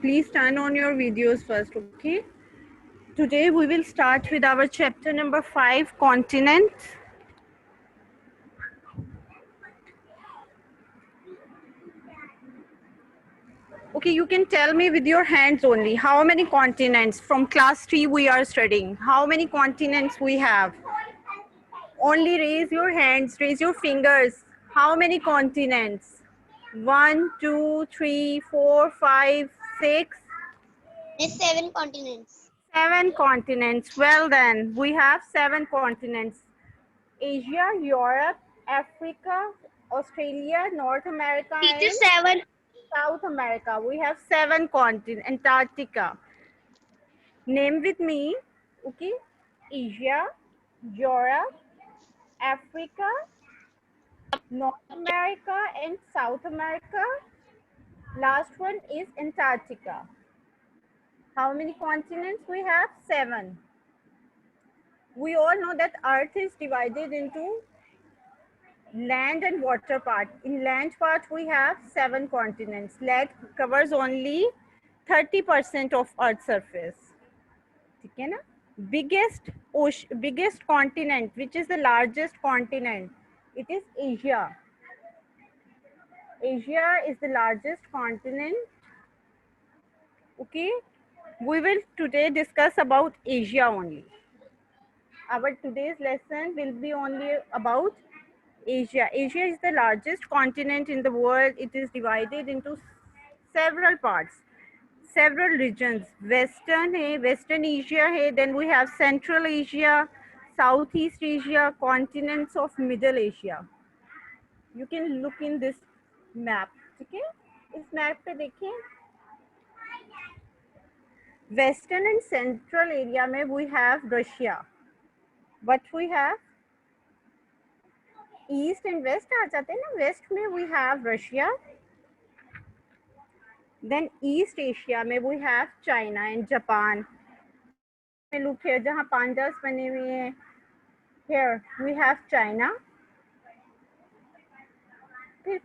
Please turn on your videos first, okay? Today we will start with our chapter number 5, continents. Okay, you can tell me with your hands only how many continents from class 3 we are studying. How many continents we have? Only raise your hands, raise your fingers. How many continents? 1, 2, 3, 4, 5, 6. There's 7 continents. 7 continents. Well then, we have 7 continents. Asia, Europe, Africa, Australia, North America, Teacher, and 7. South America. We have 7 continents. Antarctica. Name with me. Okay. Asia, Europe, Africa, North America, and South America. Last one is Antarctica. How many continents we have? 7. We all know that Earth is divided into land and water part. In land part, we have 7 continents. Land covers only 30% of Earth's surface. ठीक है ना? Biggest continent, which is the largest continent, it is Asia. Asia is the largest continent. Okay, we will today discuss about Asia only. Our today's lesson will be only about Asia. Asia is the largest continent in the world. It is divided into several parts, several regions. Western Asia hai, then we have Central Asia, Southeast Asia, continents of Middle Asia. You can look in this map. ठीक है? इस map पे देखें. Western and Central area में we have Russia. But we have east and west आ जाते हैं ना. वेस्ट में we have Russia, then east Asia में we have China and Japan. Look here, जहाँ पांडास बने हुए हैं, हियर वी हैव चाइना. फिर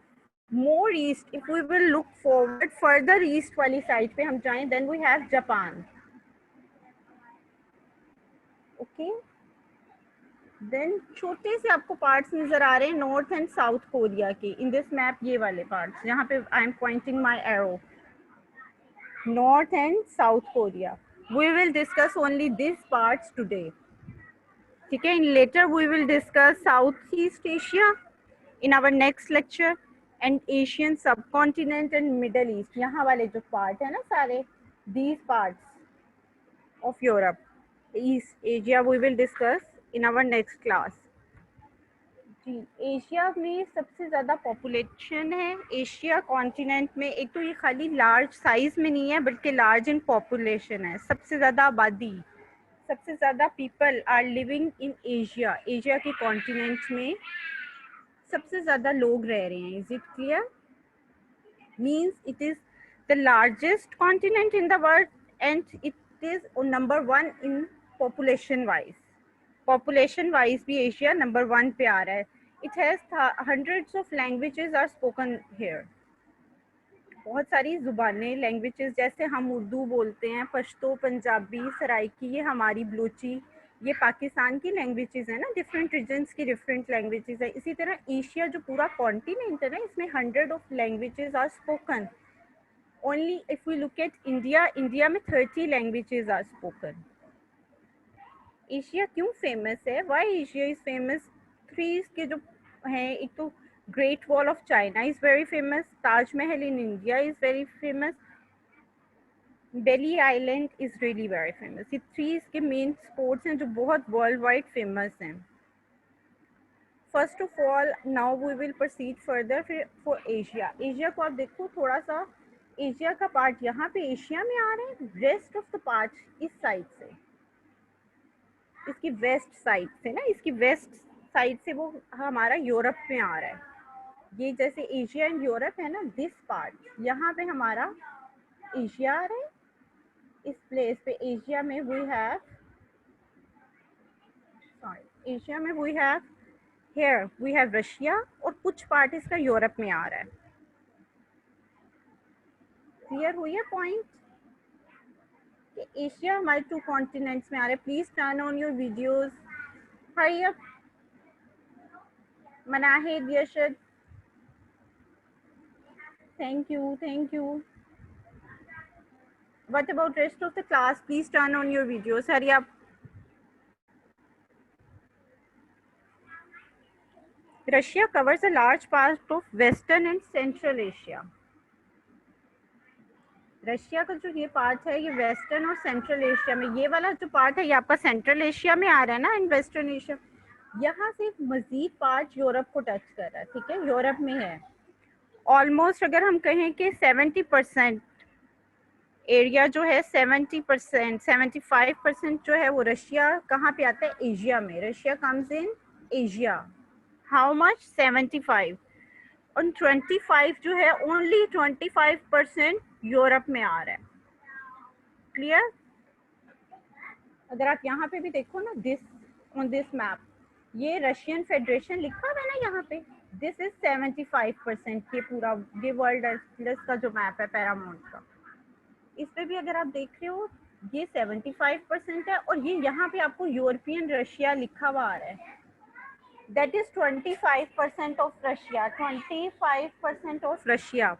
more east, if we will look forward further east वाली साइड पे हम जाएं, then we have Japan. Okay, then छोटे से आपको पार्ट्स नजर आ रहे हैं नॉर्थ एंड साउथ कोरिया के इन दिस मैप. ये वाले पार्ट्स जहाँ पे I am pointing my arrow, North and South Korea. We will discuss only these parts today. Okay, and later we will discuss Southeast Asia in our next lecture and Asian subcontinent and Middle East. यहाँ वाले जो part है ना सारे, these parts of Europe, East Asia we will discuss in our next class. जी, Asia में सबसे ज़्यादा पॉपुलेशन है. एशिया कॉन्टिनेंट में एक तो ये खाली लार्ज साइज में नहीं है बल्कि लार्ज इन पॉपुलेशन है. सबसे ज़्यादा आबादी, सबसे ज़्यादा people are living in Asia. Asia के कॉन्टिनेंट में सबसे ज़्यादा लोग रह रहे हैं. Is it clear? Means it is the largest continent in the world and it is number 1 in population wise. Population wise भी एशिया नंबर 1 पे आ रहा है. It has hundreds of languages are spoken here. बहुत सारी ज़ुबानें, लैंग्वेजेस, जैसे हम उर्दू बोलते हैं, पश्तो, पंजाबी, सराइकी, ये हमारी बलूची, ये पाकिस्तान की लैंग्वेजेस है ना. डिफरेंट रीजन्स की डिफरेंट लैंग्वेजेस है. इसी तरह एशिया जो पूरा कॉन्टिनेंट है ना, इसमें 100 of languages are spoken. Only if we look at India, India में 30 लैंग्वेजेस आर स्पोकन. एशिया क्यों फेमस है? Why Asia is famous? 3 इसके जो हैं, एक तो great wall of China is very famous, Taj Mahal in India is very famous, Bali island is really very famous. ये 3 इसके मेन स्पोर्ट्स हैं जो बहुत वर्ल्ड वाइड फेमस हैं. First of all now we will proceed further for Asia. Asia को आप देखो थोड़ा सा, एशिया का पार्ट यहाँ पे एशिया में आ रहा है, रेस्ट ऑफ द पार्ट इस साइड से, इसकी वेस्ट साइड से ना, इसकी वेस्ट साइड से वो हमारा यूरोप में आ रहा है. ये जैसे एशिया एंड यूरोप है ना, दिस पार्ट यहाँ पे हमारा एशिया आ रहा है. इस प्लेस पे एशिया में वी हैव, सॉरी, एशिया में we have, here we have Russia, और कुछ पार्ट इसका यूरोप में आ रहा है. क्लियर हुई है पॉइंट? एशिया हमारे 2 कॉन्टिनेंट्स में आ रहे हैं. Please turn on your videos. Hurry up. Manahid, Yashad, thank you. What about rest of the class? Please turn on your videos. Hurry up. Russia covers a large part of Western and Central Asia. Russia का जो ये part है ये western और central Asia में, ये वाला जो पार्ट है ये आपका सेंट्रल एशिया में आ रहा है ना, इन वेस्टर्न एशिया. यहाँ से एक मजीद पार्ट यूरोप को टच कर रहा है. ठीक है, यूरोप में है. ऑलमोस्ट अगर हम कहें कि 70% एरिया जो है, 70%, 75% जो है वो रशिया कहाँ पे आता है? एशिया में. Russia comes in Asia. How much? 75. और 25 जो है, ओनली 25% यूरोप में आ रहा है. क्लियर? अगर आप यहाँ पे भी देखो ना, दिस ऑन दिस मैप, ये रशियन फेडरेशन लिखा हुआ है ना यहाँ पे. This is 75%. ये पूरा ये वर्ल्ड एटलस का जो मैप है पैरामाउंट का, इस पे भी अगर आप देख रहे हो ये 75% है. और ये यहाँ पे आपको यूरोपियन रशिया लिखा हुआ आ रहा है. That is 25% of Russia. 25% of Russia.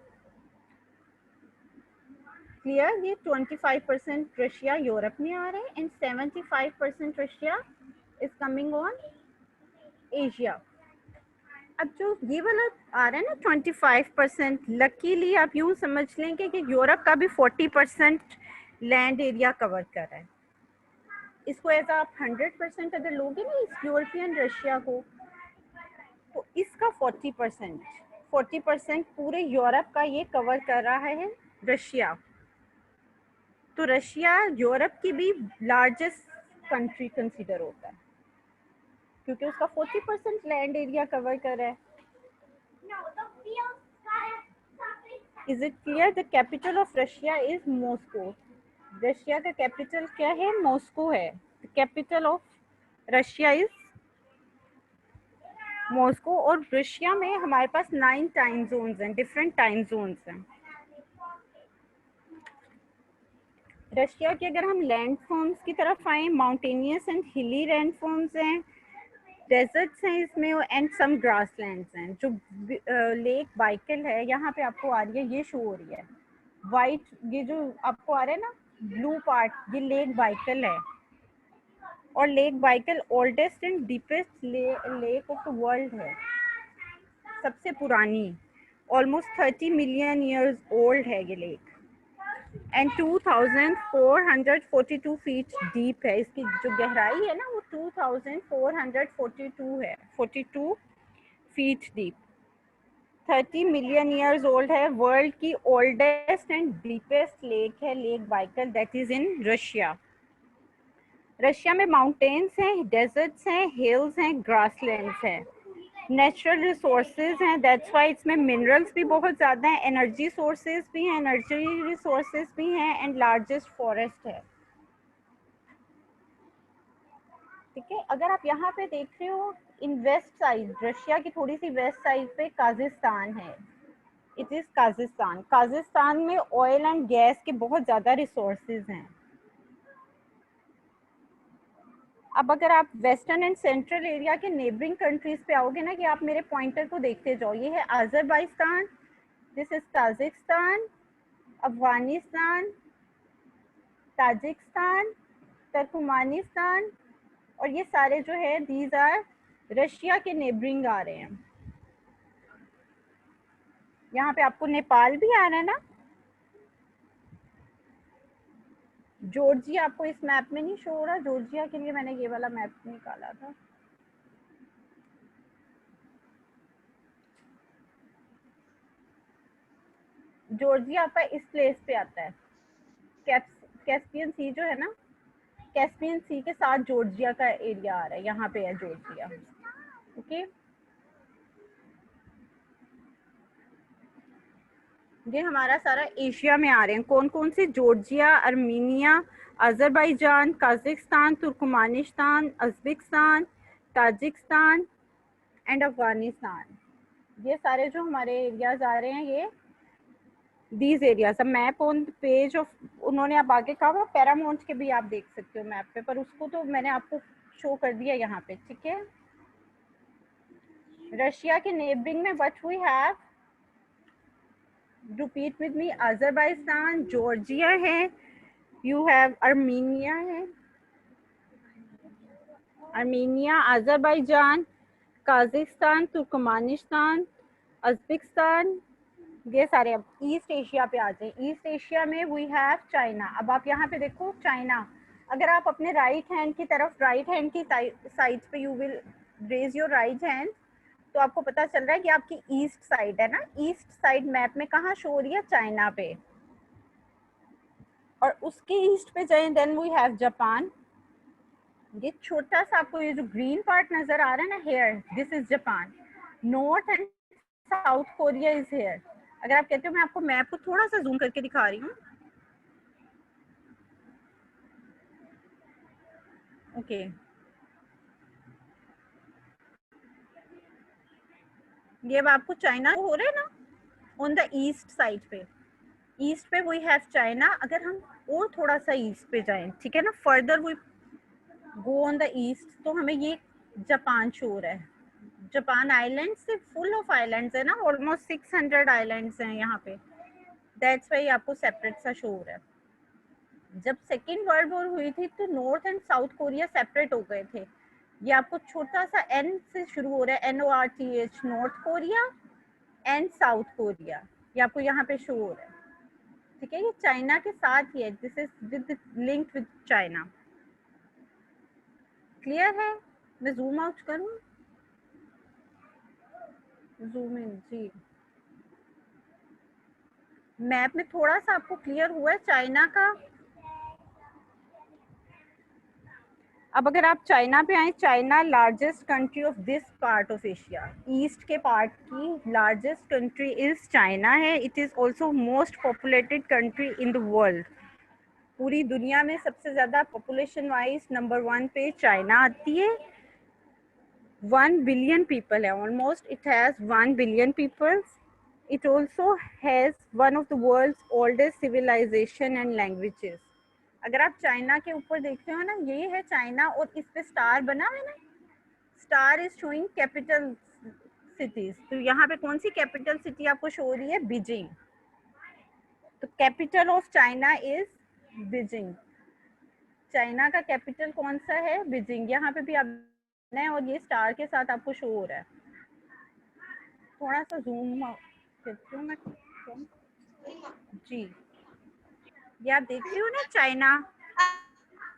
Clear? ये 25% रशिया यूरोप में आ रहा है and 75% Russia is coming on Asia. अब जो ये वाला आ रहा है ना 25%, लकीली आप यूं समझ लेंगे कि यूरोप का भी 40% लैंड एरिया कवर कर रहा है. इसको एज आप 100% अगर लोगे ना इस यूरोपियन रशिया को, तो इसका 40% पूरे यूरोप का ये कवर कर रहा है रशिया. तो रशिया यूरोप की भी लार्जेस्ट कंट्री कंसीडर होता है क्योंकि उसका 40% लैंड एरिया कवर कर रहा है. Is it clear? The capital of Russia is Moscow. Russia का कैपिटल क्या है? मॉस्को है. The capital of Russia is Moscow. और रशिया में हमारे पास 9 टाइम जोन्स हैं, डिफरेंट टाइम जोन्स हैं. रशिया के अगर हम लैंड फॉर्म्स की तरफ आए, माउंटेनियस एंड हिली लैंड फॉर्म्स हैं, डेजर्ट्स हैं इसमें एंड सम ग्रासलैंड्स हैं. जो लेक बाइकल है यहाँ पे आपको आ रही है, ये शो हो रही है वाइट, ये जो आपको आ रहा है ना ब्लू पार्ट, ये लेक बाइकल है. और lake Baikal oldest and deepest lake of the world है, सबसे पुरानी. ऑलमोस्ट 30 मिलियन ईयर्स ओल्ड है ये लेक एंड 2442 फीट डीप है. इसकी जो गहराई है ना वो 2442 है, 42 feet deep. 30 million years old है. वर्ल्ड की ओल्डेस्ट एंड डीपेस्ट लेक है lake Baikal. That is in Russia. Russia में माउंटेन्स हैं, डेजर्ट्स हैं, हिल्स हैं, ग्रासलैंड्स हैं, नेचुरल रिसोर्सेज हैं. दैट्स वाई इसमें मिनरल्स भी बहुत ज़्यादा हैं, एनर्जी सोर्सेज भी हैं, एनर्जी रिसोर्सेज भी हैं एंड लार्जेस्ट फॉरेस्ट है. ठीक है, अगर आप यहाँ पे देख रहे हो इन वेस्ट साइड, रशिया की थोड़ी सी वेस्ट साइड पे काजिस्तान है. It is काजिस्तान. काजिस्तान में ऑयल एंड गैस के बहुत ज़्यादा रिसोर्सेज हैं. अब अगर आप वेस्टर्न एंड सेंट्रल एरिया के नेबरिंग कंट्रीज पे आओगे ना, कि आप मेरे पॉइंटर को देखते जाओ, ये है Azerbaijan, this is Tajikistan, Afghanistan, Tajikistan, Turkmenistan, और ये सारे जो है दीज आर रशिया के नेबरिंग आ रहे हैं. यहाँ पे आपको नेपाल भी आ रहा है ना. जॉर्जिया आपको इस मैप में नहीं शो हो रहा. जॉर्जिया के लिए मैंने ये वाला मैप निकाला था. जॉर्जिया आपका इस प्लेस पे आता है. कैस्पियन सी जो है ना, कैस्पियन सी के साथ जॉर्जिया का एरिया आ रहा है. यहाँ पे है जॉर्जिया. ओके, ये हमारा सारा एशिया में आ रहे हैं. कौन कौन से? Georgia, Armenia, Azerbaijan, Kazakhstan, Turkmenistan, Uzbekistan, Tajikistan and Afghanistan. ये सारे जो हमारे एरियाज आ रहे हैं ये these areas. A map on the page of, उन्होंने आप आगे कहा पैरामाउंट के भी आप देख सकते हो मैप पे, पर उसको तो मैंने आपको शो कर दिया यहाँ पे, ठीक है। रशिया के नेबरिंग में what we have, repeat with me, Azerbaijan, Georgia है, यू हैव अर्मीनिया है, Armenia, Azerbaijan, Kazakhstan, Turkmenistan, Uzbekistan, ये सारे। अब ईस्ट एशिया पे आ जाए। ईस्ट एशिया में वी हैव चाइना। अब आप यहाँ पे देखो चाइना, अगर आप अपने राइट हैंड की तरफ, राइट हैंड की साइड पे you will raise your right hand, तो आपको पता चल रहा है कि आपकी ईस्ट साइड है ना, ईस्ट साइड मैप में कहाँ शो हो रही है, चाइना पे। और उसके ईस्ट पे जाए देन वी हैव जापान। ये छोटा सा आपको ये जो ग्रीन पार्ट नजर आ रहा है ना, here, this is Japan. North and south Korea is here. अगर आप कहते हो मैं आपको मैप को थोड़ा सा जूम करके दिखा रही हूँ, ओके ये अब आपको चाइना हो रहा है ना ऑन द ईस्ट साइड पे, ईस्ट पे वी हैव चाइना। अगर हम और थोड़ा सा ईस्ट पे जाएं, ठीक है ना, further we go on the east, तो हमें ये जापान शो हो रहा है। जापान आइलैंड से फुल ऑफ आइलैंड्स है ना, ऑलमोस्ट 600 आइलैंड्स हैं यहाँ पे, दैट्स वाई आपको सेपरेट सा शो हो रहा है। जब सेकेंड वर्ल्ड वॉर हुई थी तो north and south Korea separate हो गए थे। ये आपको छोटा सा एन से शुरू हो रहा है, NORTH, north Korea and south Korea, ये आपको यहाँ पे शो हो रहा है, ठीक है। ये चाइना के साथ ही है, this is with linked with China. Clear है? मैं जूम आउट करूँ, जूम इन, जी। मैप में थोड़ा सा आपको क्लियर हुआ है चाइना का। अब अगर आप चाइना पे आए, China largest country of this part of Asia, east के पार्ट की लार्जेस्ट कंट्री इज चाइना है। It is also most populated country in the world. पूरी दुनिया में सबसे ज्यादा पॉपुलेशन वाइज नंबर 1 पे चाइना आती है। 1 बिलियन पीपल है almost, it has 1 billion people. It also has one of the world's oldest civilization and languages. अगर आप चाइना के ऊपर देखते हो ना, ये है चाइना और इस पे स्टार बना है ना, star is showing capital cities. तो यहाँ पे कौन सी कैपिटल सिटी आपको शो हो रही है, बीजिंग। तो capital of China is Beijing. China का कैपिटल कौन सा है, बीजिंग। यहाँ पे भी आप है और ये स्टार के साथ आपको शो हो रहा है। थोड़ा सा जूम करती हूँ मैं जी। ये आप देख रही हो ना चाइना,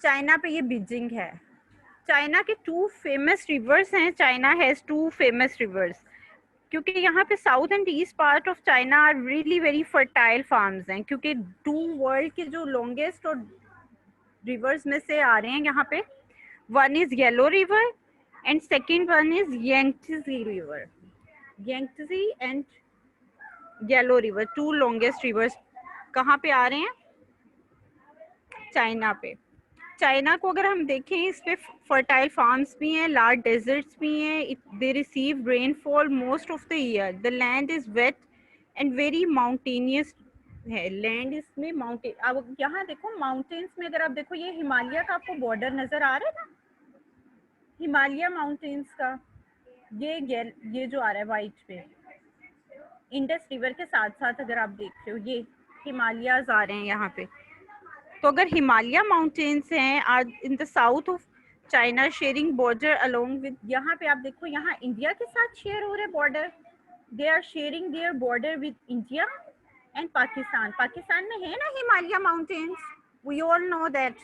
चाइना पे ये बीजिंग है। चाइना के 2 फेमस रिवर्स हैं, चाइना हैज 2 फेमस रिवर्स, क्योंकि यहाँ पे south and east part of China are really very fertile farms हैं, क्योंकि 2 वर्ल्ड के जो लॉन्गेस्ट और रिवर्स में से आ रहे हैं यहाँ पे। One is yellow river and second one is Yangtze river. Yangtze and yellow river 2 longest rivers कहाँ पे आ रहे हैं, चाइना पे। चाइना को अगर हम देखें, इस पे फर्टाइल फार्म्स भी हैं, लार्ज डेजर्ट्स भी हैं, they receive rainfall most of the year, the land is wet and very mountainous है लैंड इसमें। माउंटेन, अब यहाँ देखो माउंटेन्स में, अगर आप देखो ये हिमालय का आपको बॉर्डर नजर आ रहा है ना, हिमालय माउंटेन्स का, ये जो आ रहा है वाइट पे, इंडस रिवर के साथ साथ अगर आप देख रहे हो ये हिमालयाज आ रहे हैं यहाँ पे। तो अगर हिमालय माउंटेन्स हैं are in the south of China sharing border along with, यहाँ पे आप देखो यहाँ इंडिया के साथ शेयर हो रहे border, they are sharing their border with India and Pakistan. Pakistan में है ना Himalaya mountains, we all know that.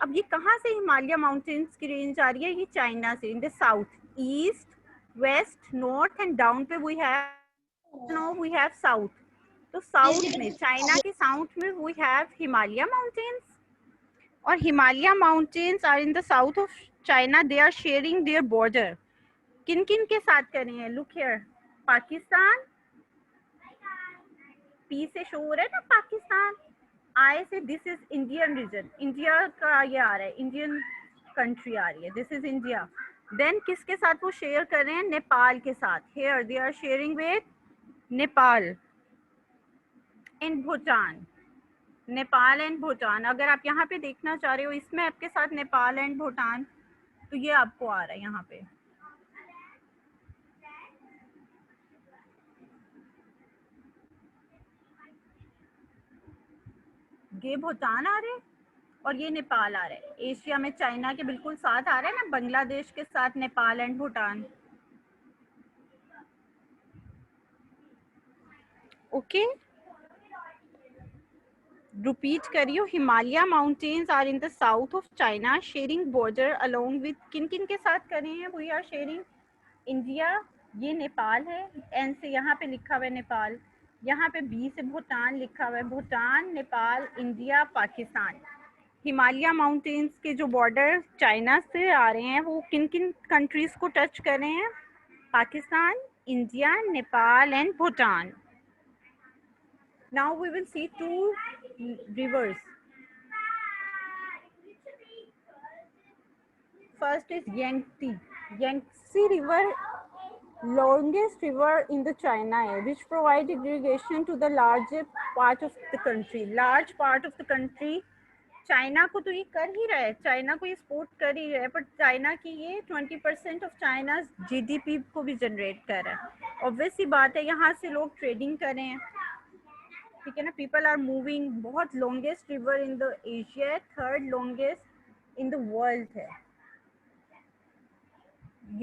अब ये कहाँ से हिमालय माउंटेन्स की रेंज आ रही है, ये चाइना से, in the south, east, west, north and down पे वी हैव साउथ। तो साउथ में, चाइना के साउथ में वी हैव हिमालय माउंटेन्स, और Himalaya mountains are in the south of China, they are sharing their border. किन किन के साथ कर रहे हैं, लुक हियर, पाकिस्तान, पी से शो हो रहा है ना पाकिस्तान, आई से this is Indian region, India का ये आ रहा है, इंडियन कंट्री आ रही है, दिस इज इंडिया। देन किसके साथ वो शेयर कर रहे हैं, नेपाल के साथ, here they are sharing with Nepal. And Bhutan, Nepal and Bhutan. अगर आप यहाँ पे देखना चाह रहे हो इसमें आपके साथ नेपाल एंड भूटान, तो ये आपको आ रहा है यहाँ पे। ये भूटान आ रहे हैं और ये नेपाल आ रहा है। एशिया में चाइना के बिल्कुल साथ आ रहा है ना, बांग्लादेश के साथ Nepal and Bhutan. Okay, repeat करियो। Himalaya mountains are in the south of China, sharing border along with, किन किन के साथ कर रहे हैं? वी आर शेयरिंग इंडिया, ये नेपाल है, एन से यहाँ पे लिखा हुआ है नेपाल, यहाँ पे बी से भूटान लिखा हुआ है, भूटान, नेपाल, इंडिया, पाकिस्तान। हिमालय माउंटेन्स के जो बॉर्डर चाइना से आ रहे हैं वो किन किन कंट्रीज को टच कर रहे हैं? Pakistan, India, Nepal and Bhutan. Now we will see two rivers. First is Yangtze. Yangtze River, longest river in the China, which provides irrigation to the larger part of the country. Large part of the country, China को तो ये कर ही रहा है, China को ये support कर ही रहा है, पर चाइना की ये 20% ऑफ चाइना जीडीपी को भी जनरेट कर रहा है। ऑब्वियस सी बात है, यहाँ से लोग ट्रेडिंग कर रहे हैं, ठीक है ना, पीपल आर मूविंग। बहुत longest river in the Asia, third longest in the world है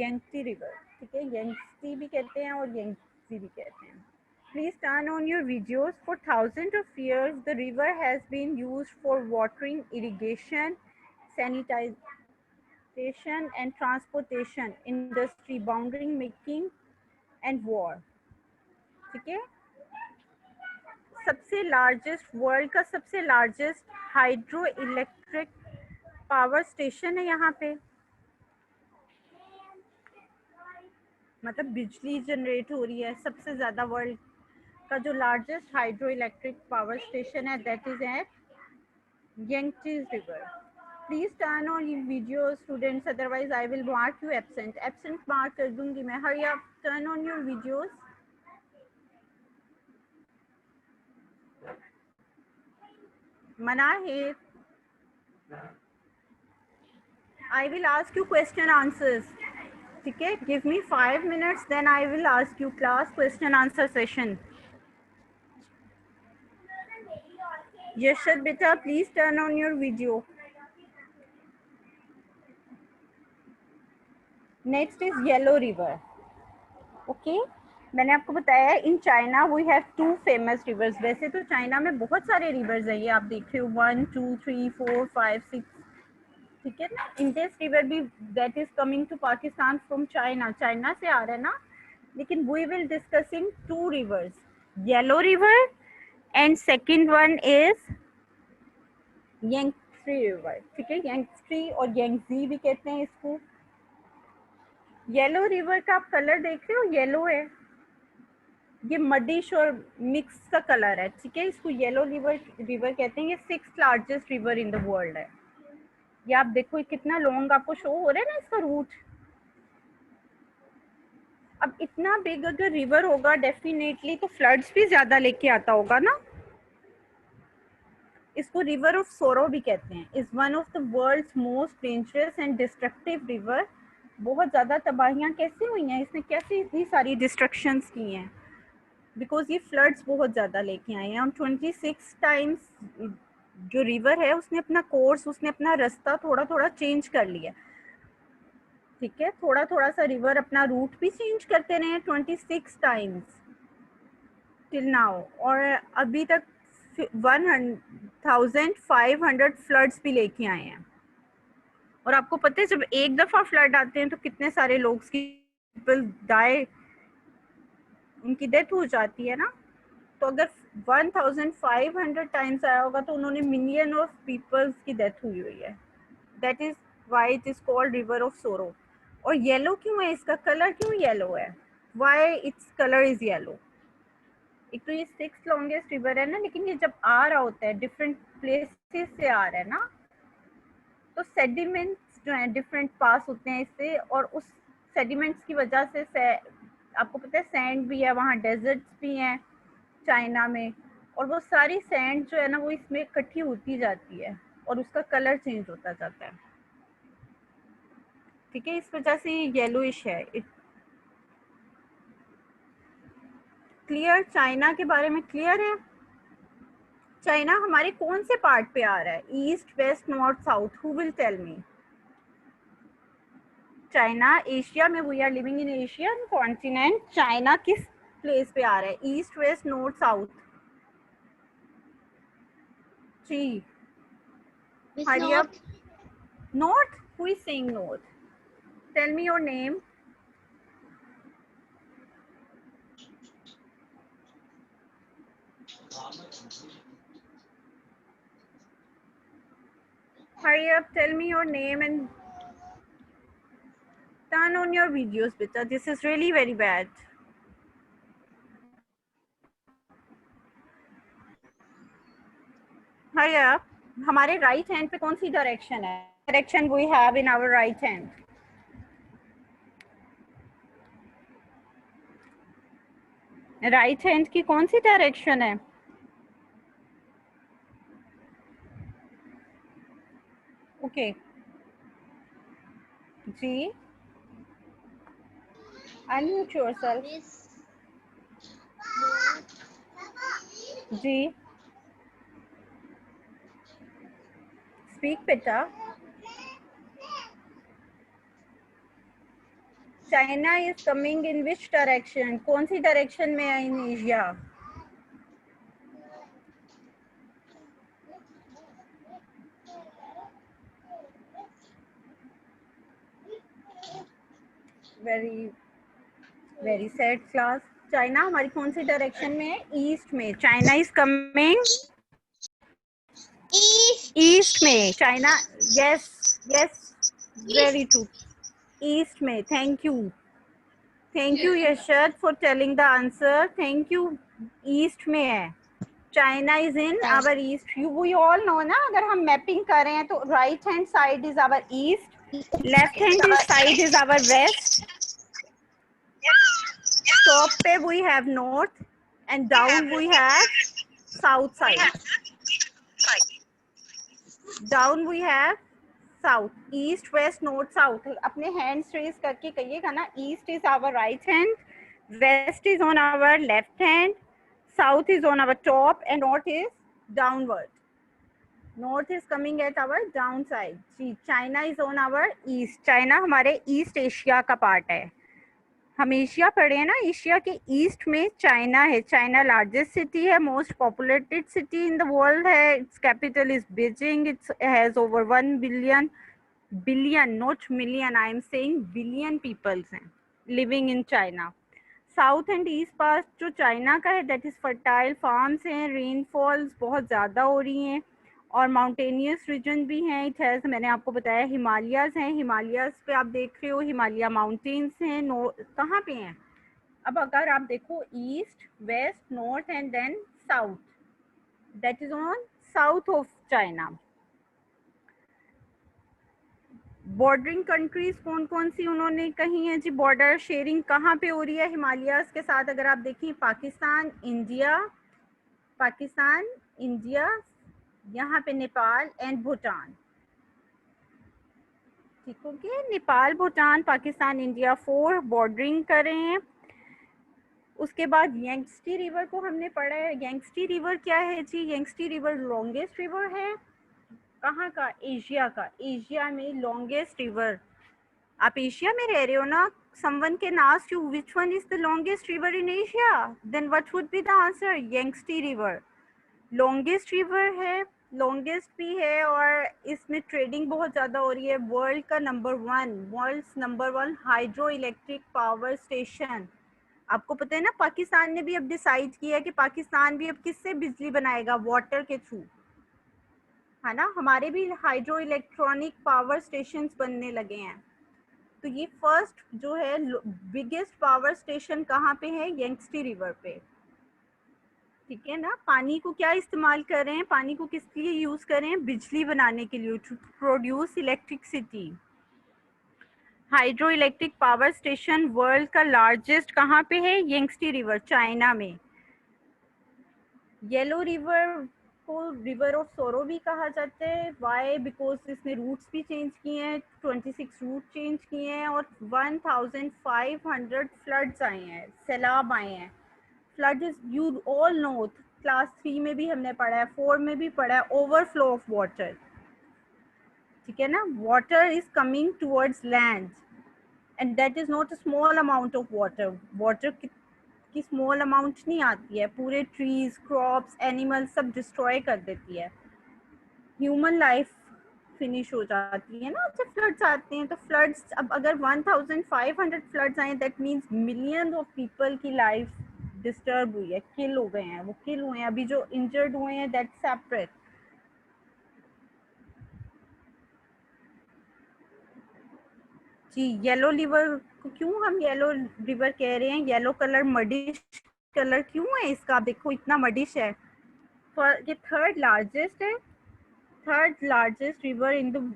यंगत्से रिवर, ठीक है, यंगत्से भी कहते हैं और यंगत्से भी कहते हैं। Please turn on your videos. For thousands of years, the river has been used for watering, irrigation, sanitation and transportation, industry, boundary making and war. ठीक है, सबसे लार्जेस्ट, वर्ल्ड का सबसे largest hydro electric power station है यहाँ पे, मतलब बिजली जनरेट हो रही है। सबसे ज़्यादा वर्ल्ड का जो largest hydro electric power station है, that is at Yangtze river. Please turn on video students, otherwise I will mark you absent. Absent mark कर दूंगी मैं। हरी आप, टर्न ऑन योर वीडियोस। मना है, I will ask you question answers, ठीक है, give me 5 minutes, then I will ask you class question answer session. Yashad बेटा please turn on your video. Next is yellow river. Okay, मैंने आपको बताया in China we have 2 famous rivers. वैसे तो China में बहुत सारे रिवर्स है, ये आप देख रहे हो 1 2 3 4 5 6, ठीक है ना। इंडस रिवर भी that is coming to Pakistan from China, China से आ रहा है ना। लेकिन we will discussing 2 rivers, yellow river and second one is Yangtze river, ठीक है, यंगत्से और यंगजी भी कहते हैं इसको। येलो रिवर का आप कलर देख रहे हो, येलो है, ये मडिश और मिक्स का कलर है, ठीक है, इसको येलो रिवर कहते हैं। ये 6th largest river in the world है। ये आप देखो कितना लॉन्ग आपको शो हो रहा है ना इसका रूट। अब इतना बिग अगर रिवर होगा डेफिनेटली तो फ्लड्स भी ज्यादा लेके आता होगा ना। इसको रिवर ऑफ सोरो भी कहते हैं। Is one of the world's most dangerous and destructive river. बहुत ज्यादा तबाहियां कैसे हुई हैं, इसने कैसे इतनी सारी डिस्ट्रक्शंस की हैं, बिकॉज ये फ्लड्स बहुत ज़्यादा लेके आए हैं। हम 26 टाइम्स जो रिवर है उसने अपना कोर्स, उसने अपना रास्ता थोड़ा थोड़ा चेंज कर लिया, ठीक है, थोड़ा थोड़ा सा रिवर अपना रूट भी चेंज करते रहे 26 टाइम्स टिल नाउ। और अभी तक 1500 फ्लड्स भी लेके आए हैं। और आपको पता है जब एक दफ़ा फ्लड आते हैं तो कितने सारे लोग पीपल डाई, उनकी डेथ हो जाती है ना। तो अगर 1500 टाइम्स आया होगा तो उन्होंने मिलियन ऑफ पीपल्स की डेथ हुई हुई है। That is why it is called river of सोरो। और येलो क्यों है, इसका कलर क्यों येलो है, why its colour is yellow? एक तो ये 6th लॉन्गेस्ट रिवर है ना, लेकिन ये जब आ रहा होता है डिफरेंट प्लेसेस से आ रहा है ना, तो सेडिमेंट्स जो है डिफरेंट पास होते हैं इससे, और उस सेडिमेंट्स की वजह से आपको पता है सैंड भी है वहाँ, डेजर्ट्स भी हैं चाइना में, और वो सारी सैंड जो है ना वो इसमें इकट्ठी होती जाती है और उसका कलर चेंज होता जाता है, ठीक है, इस वजह से ये येलोइश है। क्लियर? चाइना के बारे में क्लियर है? चाइना हमारे कौन से पार्ट पे आ रहा है? East, west, north, south? Who will tell me? China Asia में, we are living in Asian continent, China किस प्लेस पे आ रहा है? East, west, north, south? जी, Miss hurry up. North. North? Who is saying north? Tell me your name. Hurry up, tell me your name and turn on your videos, beta. This is really very bad. Hurry up. हमारे right hand पे कौन सी direction है? Direction we have in our right hand. Right hand की कौन सी direction है? Okay जी, अनम्यूट योरसेल्फ. Miss North. जी, स्पीक बेटा. China is coming in which direction? कौन सी डायरेक्शन में है in Asia? Very very sad class. China हमारी कौन सी डायरेक्शन में है? ईस्ट में. China is coming East. East में. China, yes yes, very true, east में. Thank you Yashad for telling the answer. Thank you. East में है. China is in our east. You we all know ना, अगर हम मैपिंग कर रहे हैं तो right hand side is our east, left hand side is our west, top पे we have north and down we have south side. Down we have south. East, west, north, south. अपने hands raise करके कहिएगा ना. East is our right hand, west is on our left hand, south is on our top and north is downward. North is coming at our down side. जी, China is on our east. China हमारे east Asia का part है. हम Asia पढ़े हैं ना, Asia के east में चाइना है. चाइना लार्जेस्ट सिटी है, most populated city in the world है. Its capital is Beijing. Its has over 1 billion not million, I am saying billion peoples हैं living in China. South and east part जो China का है that is fertile. Farms हैं, rainfalls बहुत ज़्यादा हो रही हैं और माउंटेनियस रीजन भी हैं. इट हैज़, मैंने आपको बताया हिमालयाज़ हैं. हिमालयाज़ पे आप देख रहे हो हिमालय माउंटेन्स हैं. कहाँ पे हैं? अब अगर आप देखो east, west, north and then south, that is on south of China. Bordering countries कौन कौन सी उन्होंने कही है जी? बॉर्डर शेयरिंग कहाँ पे हो रही है हिमालयाज के साथ? अगर आप देखिए पाकिस्तान, इंडिया, यहाँ पे नेपाल एंड भूटान. ठीक हो गया? नेपाल, भूटान, पाकिस्तान, इंडिया 4 बॉर्डरिंग कर रहे हैं. उसके बाद यंगस्टी रिवर को हमने पढ़ा है. यंगस्टी रिवर क्या है जी? यंगस्टी रिवर लॉन्गेस्ट रिवर है. कहाँ का? एशिया का. एशिया में लॉन्गेस्ट रिवर. आप एशिया में रह रहे हो ना? someone can ask you which one is the longest river in Asia, then what would be the answer? Yangtze river longest river है, longest भी है और इसमें ट्रेडिंग बहुत ज़्यादा हो रही है. वर्ल्ड का world's number 1 hydro electric power station. आपको पता है ना, पाकिस्तान ने भी अब डिसाइड किया है कि पाकिस्तान भी अब किससे बिजली बनाएगा? वाटर के थ्रू, है ना. हमारे भी हाइड्रो इलेक्ट्रॉनिक पावर स्टेशन बनने लगे हैं. तो ये फर्स्ट जो है बिगेस्ट पावर स्टेशन कहाँ पे है? यंगस्टी रिवर पे. ठीक है ना. पानी को क्या इस्तेमाल कर रहे हैं? पानी को किस लिए यूज कर रहे हैं? बिजली बनाने के लिए, to produce electricity. Hydro electric power station world का लार्जेस्ट कहाँ पे है? यंगस्टी रिवर, चाइना में. येलो रिवर को रिवर ऑफ सोरो भी कहा जाता है। वाई? बिकॉज इसने रूट्स भी चेंज किए हैं, 26 रूट चेंज किए हैं और 1500 फ्लड्स आए हैं, सैलाब आए हैं। Flood is, you all know, class 3 में भी हमने पढ़ा है, 4 में भी पढ़ा है, ओवरफ्लो ऑफ वाटर। ठीक है ना, water is coming towards land and that is not a small amount of water. Water की स्मॉल अमाउंट नहीं आती है, पूरे ट्रीज, क्रॉप्स, एनिमल्स सब डिस्ट्रॉय कर देती है। ह्यूमन लाइफ फिनिश हो जाती है ना जब फ्लड्स आते हैं। तो फ्लड्स, अब अगर 1500 फ्लड्स आए, that means millions of people की लाइफ डिस्टर्ब हुई है, किल हो गए हैं, वो किल हुए हैं। अभी जो इंजर्ड हुए हैं दैट सेपरेट। जी, येलो रिवर को क्यों हम येलो रिवर कह रहे हैं? येलो कलर मडिश कलर क्यों है इसका? आप देखो इतना मडिश है। ये थर्ड लार्जेस्ट है, third largest river in the,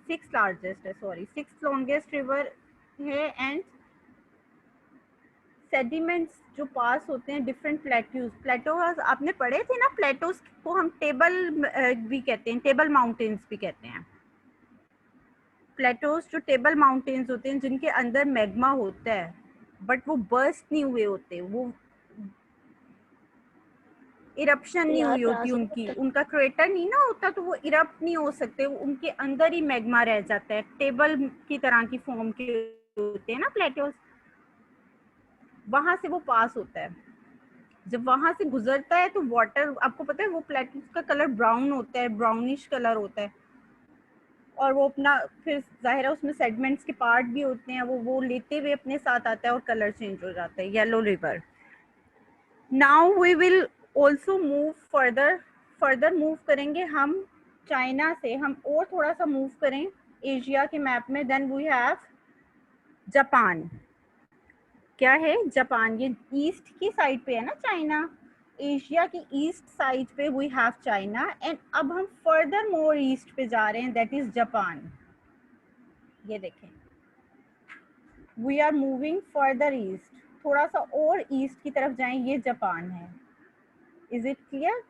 six largest है, सॉरी, सिक्स लॉन्गेस्ट रिवर है। एंड सेडिमेंट्स जो पास होते हैं डिफरेंट प्लेट्यूज, प्लेटोज आपने पढ़े थे ना, प्लेटोज को हम टेबल भी कहते हैं, टेबल माउंटेन्स भी कहते हैं। प्लेटोज जो टेबल माउंटेन्स होते हैं जिनके अंदर मैग्मा होता है बट वो बर्स्ट नहीं हुए होते, वो इरप्शन नहीं हुई होती उनकी, उनका क्रेटर नहीं ना होता, तो वो इरप्ट नहीं हो सकते, उनके अंदर ही मैग्मा रह जाता है, टेबल की तरह की फॉर्म के होते हैं ना प्लेटोज, वहां से वो पास होता है। जब वहां से गुजरता है तो वाटर, आपको पता है वो प्लेटोज का कलर ब्राउन होता है, ब्राउनिश कलर होता है, और वो अपना फिर जाहिर है उसमें सेगमेंट्स के पार्ट भी होते हैं, वो लेते हुए अपने साथ आता है और कलर चेंज हो जाता है। Yellow river. Now we will also move further move करेंगे हम चाइना से, हम और थोड़ा सा मूव करें एशिया के मैप में। Then we have Japan. क्या है? जापान। ये ईस्ट की साइड पे है ना चाइना, एशिया की ईस्ट साइड पे वी हैव चाइना। एंड अब हम फर्दर मोर ईस्ट पे जा रहे हैं, दैट इज जापान। ये देखें, we are moving further east, थोड़ा सा और ईस्ट की तरफ जाएं, ये जापान है। Is it clear?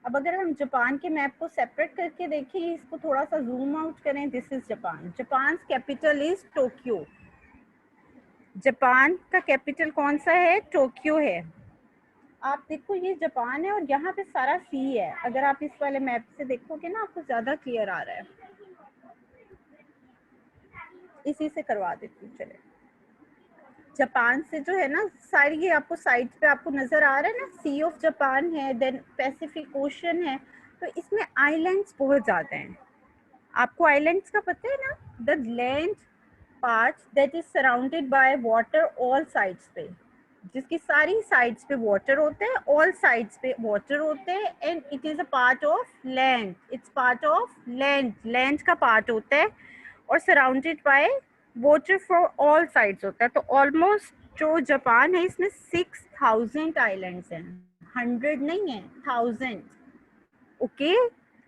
अब अगर हम जापान के मैप को सेपरेट करके देखें, इसको थोड़ा सा जूम आउट करें, this is Japan. Japan capital is Tokyo. Japan का कैपिटल कौन सा है? टोक्यो है। आप देखो ये जापान है और यहाँ पे सारा सी है। अगर आप इस वाले मैप से देखोगे ना, आपको ज्यादा क्लियर आ रहा है। इसी से करवा देती हूँ, चले। जापान से जो है ना सारी, ये आपको साइड पे आपको नजर आ रहा है ना, सी ऑफ जापान है, देन पैसिफिक ओशन है, तो इसमें आइलैंड्स बहुत ज्यादा हैं। आपको आइलैंड्स का पता है ना? The land part that is surrounded by water all sides पे, जिसकी सारी साइड्स पे वाटर होते हैं, ऑल साइड्स पे वाटर होते हैं, and it is a part of land, it's part of land, land का पार्ट होता है, और surrounded by water for all sides होता है। तो ऑलमोस्ट जो जापान है इसमें 6000 आइलैंड्स हैं, 100 नहीं है, 1000। Okay,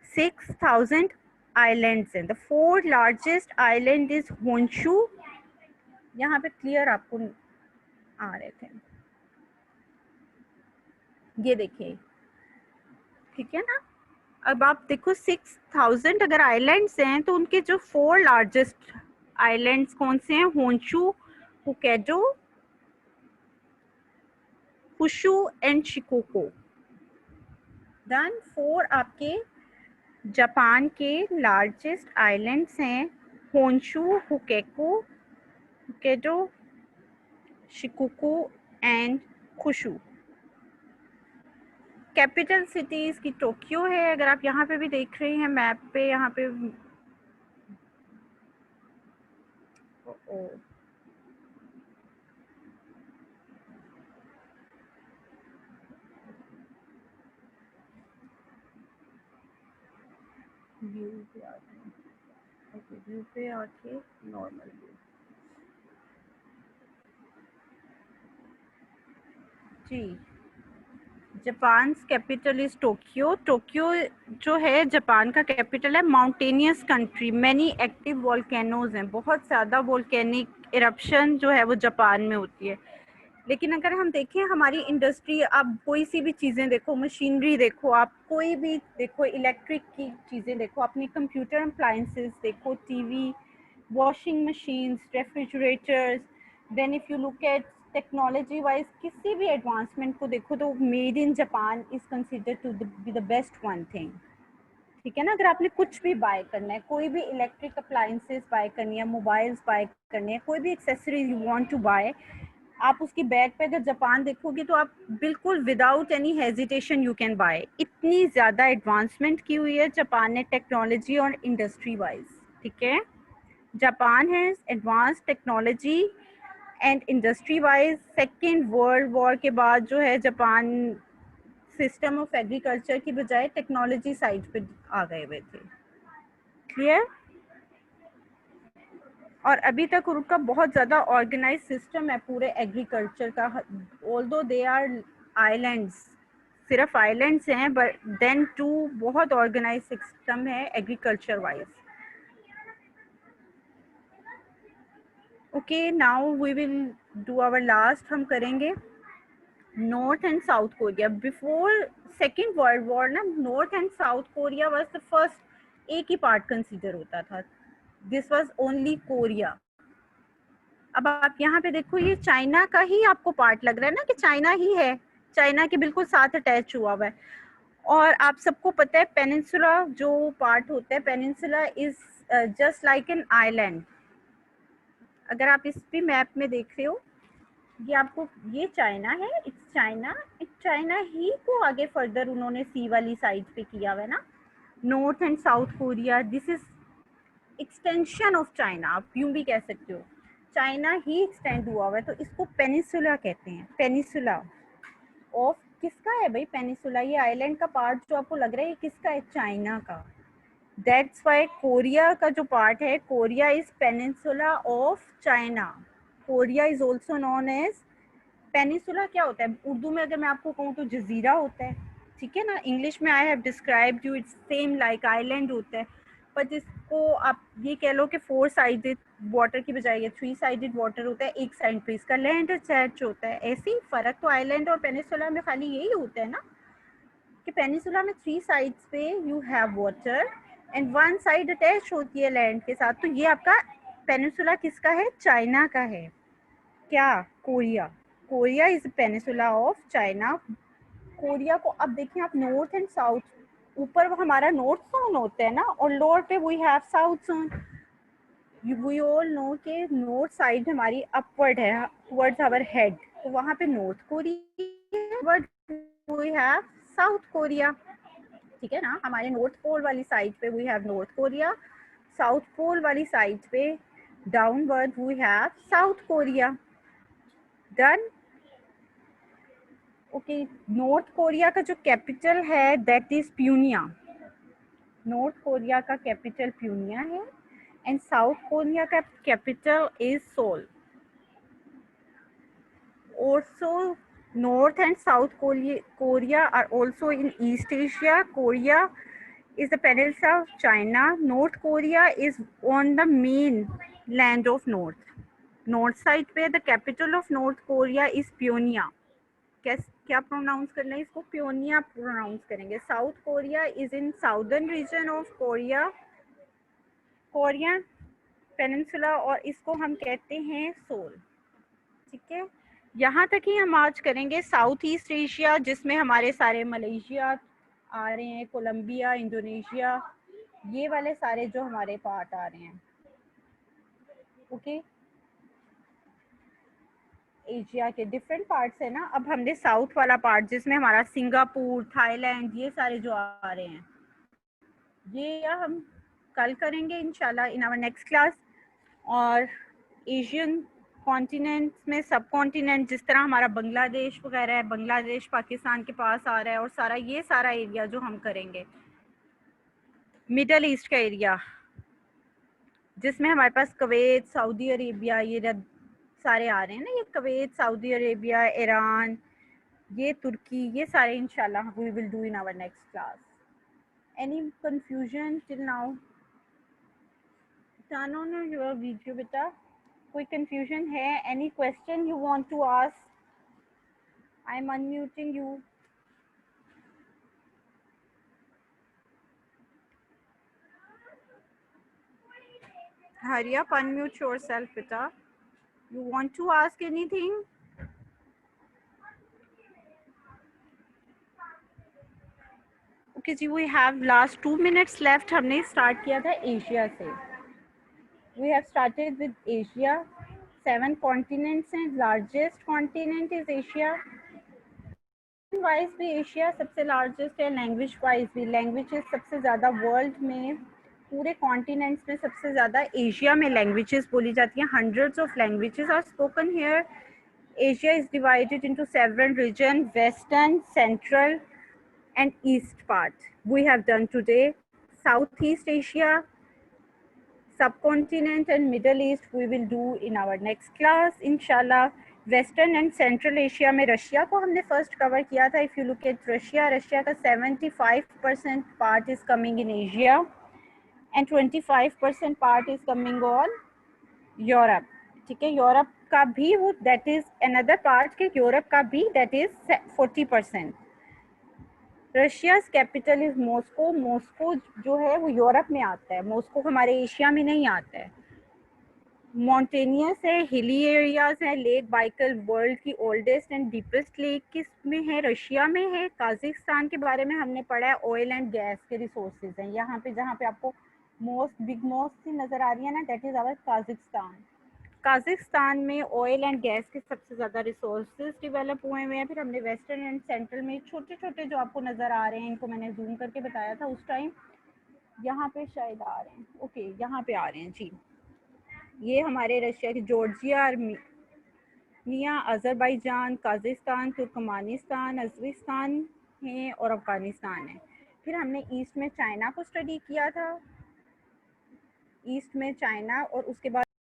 6000 islands in the four largest island is Honshu। यहाँ पे क्लियर आपको आ रहे थे, ये देखिए, ठीक है ना। अब आप देखो 6000 अगर आइलैंड्स हैं तो उनके जो 4 लार्जेस्ट आइलैंड्स कौन से हैं? Honshu, Hokkaido, Kyushu and Shikoku. Done. 4 आपके जापान के लार्जेस्ट आइलैंड्स हैं, Honshu, Hokkaido, Shikoku and Kyushu. Capital city इसकी टोक्यो है। अगर आप यहाँ पे भी देख रहे हैं मैप पे, यहाँ पे व्यू पे आते हैं, ओके, व्यू पे आके नॉर्मल व्यू। जी, Japan capital is Tokyo. Tokyo जो है जापान का कैपिटल है। Mountainous country, many active volcanoes हैं, बहुत ज़्यादा वोल्केनिक इरप्शन जो है वो जापान में होती है। लेकिन अगर हम देखें हमारी इंडस्ट्री, आप कोई सी भी चीज़ें देखो, मशीनरी देखो, आप कोई भी देखो, इलेक्ट्रिक की चीज़ें देखो, अपनी कंप्यूटर अप्लायंसेस देखो, TV, washing machines, refrigerators, then if you look at technology wise किसी भी एडवांसमेंट को देखो तो made in Japan is consider to be the best one thing. ठीक है ना, अगर आपने कुछ भी बाय करना है, कोई भी इलेक्ट्रिक अप्लायंसेस बाय करनी है, मोबाइल्स बाय करनी है, कोई भी accessories you want to buy, आप उसकी बैग पे अगर जापान देखोगे तो आप बिल्कुल without any hesitation you can buy. इतनी ज़्यादा एडवांसमेंट की हुई है जापान ने टेक्नोलॉजी और इंडस्ट्री वाइज। ठीक है, Japan has advance technology and industry wise. Second world war के बाद जो है जापान सिस्टम ऑफ एग्रीकल्चर की बजाय टेक्नोलॉजी साइड पे आ गए हुए थे। क्लियर? और अभी तक उनका बहुत ज़्यादा ऑर्गेनाइज सिस्टम है पूरे एग्रीकल्चर का, ऑल्दो दे आर आइलैंड्स, सिर्फ आइलैंड्स हैं, बट देन टू बहुत ऑर्गेनाइज सिस्टम है agriculture wise. Okay, now we will do our last, हम करेंगे north and south Korea. Before second world war ना, north and south Korea was the first, एक ही part consider होता था, this was only Korea. अब आप यहाँ पे देखो, ये चाइना का ही आपको पार्ट लग रहा है ना कि चाइना ही है, चाइना के बिल्कुल साथ अटैच हुआ हुआ है। और आप सबको पता है पेनिनसुला जो पार्ट होता है, peninsula is just like an island. अगर आप इस भी मैप में देख रहे हो, ये आपको, ये चाइना है, इट्स चाइना, चाइना ही को आगे फर्दर उन्होंने सी वाली साइड पे किया हुआ है ना, north and south Korea, this is extension of China, आप यूं भी कह सकते हो, चाइना ही एक्सटेंड हुआ हुआ है, तो इसको पेनिसुला कहते हैं। पेनिसुला ऑफ किसका है भाई पेनिसुला? ये आइलैंड का पार्ट जो आपको लग रहा है ये किसका है? चाइना का। दैट्स वाई कोरिया का जो पार्ट है, Korea is peninsula of China. Korea is also known as peninsula. क्या होता है उर्दू में अगर मैं आपको कहूँ तो जजीरा होता है, ठीक है ना। इंग्लिश में I have described you, it's same like island होता है, बट इसको आप ये कह लो कि 4 साइडेड वाटर की बजाय ये 3 साइडेड वाटर होता है, एक साइड पे इसका लैंड अटैच होता है। ऐसे ही फर्क तो आइलैंड और पेनिसुला में खाली यही होता है ना, कि पेनिसुला में 3 साइड्स पे you have water and 1 side attach होती है लैंड के साथ। तो ये आपका पेनिसुला किसका है? चाइना का है। क्या? Korea. Korea is peninsula of China. Korea को अब देखिए आप, नॉर्थ एंड साउथ, ऊपर वो हमारा नॉर्थ जोन होता है ना, और लोअर पे we have south zone. We all know के नॉर्थ साइड हमारी अपवर्ड है टुवर्ड्स आवर हेड, तो वहाँ पे North Korea, but we have South Korea. ठीक है ना, हमारे नॉर्थ पोल वाली साइड पे we have North Korea, South Korea वाली साइड पे downward we have South Korea. Done? Okay, North Korea का जो कैपिटल है दैट इज प्यूनिया। नॉर्थ कोरिया का कैपिटल प्यूनिया है एंड साउथ कोरिया का capital is Seoul. Also, North and South Korea are also in East Asia. Korea is the peninsula of China. North Korea is on the main land of North. North side पे the capital of North Korea is Pyongyang. क्या pronounce करना है इसको? प्योनिया pronounce करेंगे। South Korea is in southern region of Korea, Korean peninsula, और इसको हम कहते हैं सोल। ठीक है, यहाँ तक ही हम आज करेंगे साउथ ईस्ट एशिया, जिसमें हमारे सारे मलेशिया आ रहे हैं, कोलंबिया, इंडोनेशिया, ये वाले सारे जो हमारे पार्ट आ रहे हैं। ओके, एशिया के डिफरेंट पार्ट्स है ना। अब हमने साउथ वाला पार्ट जिसमें हमारा सिंगापुर, थाईलैंड, ये सारे जो आ रहे हैं, ये हम कल करेंगे इंशाल्लाह इन आवर नेक्स्ट क्लास। और एशियन कॉन्टिनेंट्स में सब कॉन्टिनेंट जिस तरह हमारा बांग्लादेश वगैरह है, बांग्लादेश पाकिस्तान के पास आ रहा है, और सारा ये सारा एरिया जो हम करेंगे, मिडल ईस्ट का एरिया जिसमें हमारे पास कवैत, सऊदी अरेबिया, ये सारे आ रहे हैं ना, ये कवैत, सऊदी अरेबिया, ईरान, ये तुर्की, ये सारे इंशाल्लाह we will do in our next class. Any confusion till now? Turn on your video बेटा। कोई कंफ्यूजन है? Any question you want to ask? I am unmuting you. Hurry up, unmute yourself, Pita. You want to ask anything? Okay, जी, we have last 2 minutes left. हमने start किया था Asia से. We have started with Asia. 7 continents हैं. Largest continent is Asia. Wise भी Asia सबसे largest है. Language wise भी लैंग्वेजेस सबसे ज़्यादा वर्ल्ड में पूरे कॉन्टिनेंट्स में सबसे ज़्यादा एशिया में लैंग्वेजेस बोली जाती हैं. Hundreds of languages are spoken here. Asia is divided into several region, western, central and east part. We have done today Southeast Asia, subcontinent and Middle East. We will do in our next class inshallah. Western and Central Asia में Russia को हमने first cover किया था. If you look at Russia, Russia का 75% part is coming in Asia and 25% part is coming on Europe. ठीक है, Europe का भी वो that is another part के यूरोप का भी that is 40%. Russia's capital is Moscow. Moscow जो है वो यूरोप में आता है. मॉस्को हमारे एशिया में नहीं आता है. माउंटेनियस है, हिली एरियाज है. लेक बाइकल वर्ल्ड की ओल्डेस्ट एंड डीपेस्ट लेक किस में है? रशिया में है. काजाकिस्तान के बारे में हमने पढ़ा है. ऑयल एंड गैस के रिसोर्सेज हैं यहाँ पे. जहाँ पे आपको मोस्ट बिग मोस्ट सी नज़र आ रही है ना, that is our Kazakhstan. Kazakhstan में ऑयल एंड गैस के सबसे ज़्यादा रिसोर्सेज डेवलप हुए हैं. फिर हमने वेस्टर्न एंड सेंट्रल में छोटे छोटे जो आपको नज़र आ रहे हैं, इनको मैंने जूम करके बताया था उस टाइम. यहाँ पे शायद आ रहे हैं. ओके, यहाँ पे आ रहे हैं जी. ये हमारे रशिया की Georgia, Armenia, Azerbaijan, Kazakhstan, Turkmenistan, Azerbaijan हैं और अफ़गानिस्तान है. फिर हमने ईस्ट में चाइना को स्टडी किया था. ईस्ट में चाइना और उसके बाद